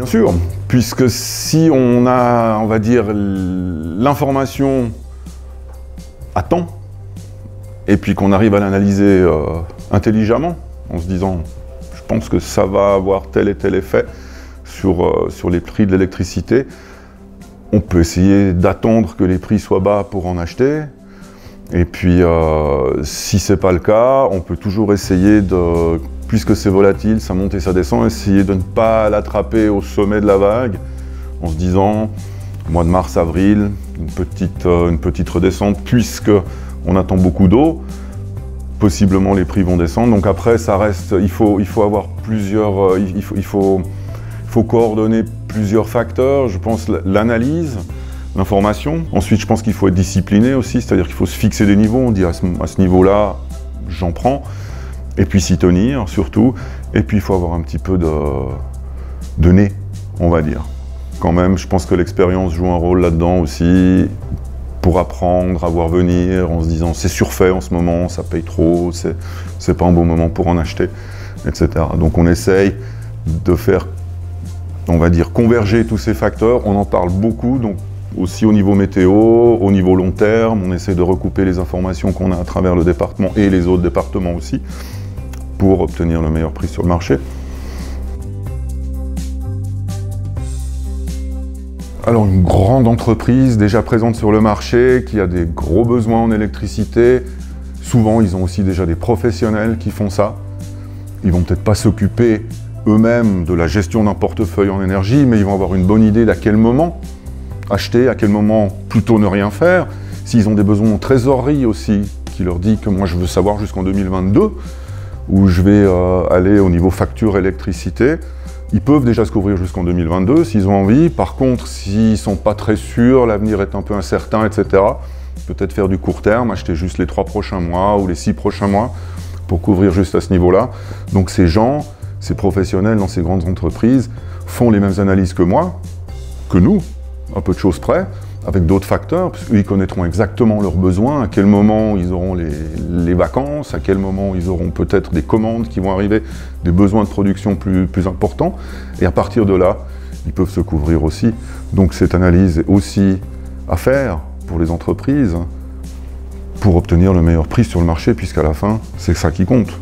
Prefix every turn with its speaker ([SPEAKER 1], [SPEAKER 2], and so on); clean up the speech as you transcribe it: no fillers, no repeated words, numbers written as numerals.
[SPEAKER 1] sûr, puisque si on a, on va dire, l'information à temps, et puis qu'on arrive à l'analyser intelligemment, en se disant, je pense que ça va avoir tel et tel effet sur les prix de l'électricité, on peut essayer d'attendre que les prix soient bas pour en acheter. Et puis, si ce n'est pas le cas, on peut toujours essayer de, puisque c'est volatile, ça monte et ça descend, essayer de ne pas l'attraper au sommet de la vague, en se disant, mois de mars, avril, une petite redescente, puisque on attend beaucoup d'eau, possiblement les prix vont descendre. Donc après, ça reste, il faut avoir plusieurs, il faut coordonner plusieurs facteurs. Je pense l'analyse, l'information. Ensuite, je pense qu'il faut être discipliné aussi, c'est-à-dire qu'il faut se fixer des niveaux. On dit à ce niveau-là, j'en prends. Et puis s'y tenir, surtout. Et puis il faut avoir un petit peu de nez, on va dire. Quand même, je pense que l'expérience joue un rôle là-dedans aussi, pour apprendre à voir venir, en se disant c'est surfait en ce moment, ça paye trop, c'est pas un bon moment pour en acheter, etc. Donc on essaye de faire, on va dire, converger tous ces facteurs. On en parle beaucoup, donc aussi au niveau météo, au niveau long terme, on essaie de recouper les informations qu'on a à travers le département et les autres départements aussi, pour obtenir le meilleur prix sur le marché. Alors une grande entreprise déjà présente sur le marché, qui a des gros besoins en électricité, souvent ils ont aussi déjà des professionnels qui font ça. Ils vont peut-être pas s'occuper eux-mêmes de la gestion d'un portefeuille en énergie, mais ils vont avoir une bonne idée d'à quel moment acheter, à quel moment plutôt ne rien faire. S'ils ont des besoins en trésorerie aussi, qui leur dit que moi je veux savoir jusqu'en 2022, où je vais aller au niveau facture électricité, ils peuvent déjà se couvrir jusqu'en 2022 s'ils ont envie. Par contre, s'ils ne sont pas très sûrs, l'avenir est un peu incertain, etc., peut-être faire du court terme, acheter juste les 3 prochains mois ou les 6 prochains mois pour couvrir juste à ce niveau-là. Donc ces gens, ces professionnels dans ces grandes entreprises font les mêmes analyses que moi, que nous, un peu de choses près, avec d'autres facteurs, parce qu'ils connaîtront exactement leurs besoins, à quel moment ils auront les vacances, à quel moment ils auront peut-être des commandes qui vont arriver, des besoins de production plus importants, et à partir de là, ils peuvent se couvrir aussi. Donc cette analyse est aussi à faire pour les entreprises, pour obtenir le meilleur prix sur le marché, puisqu'à la fin, c'est ça qui compte.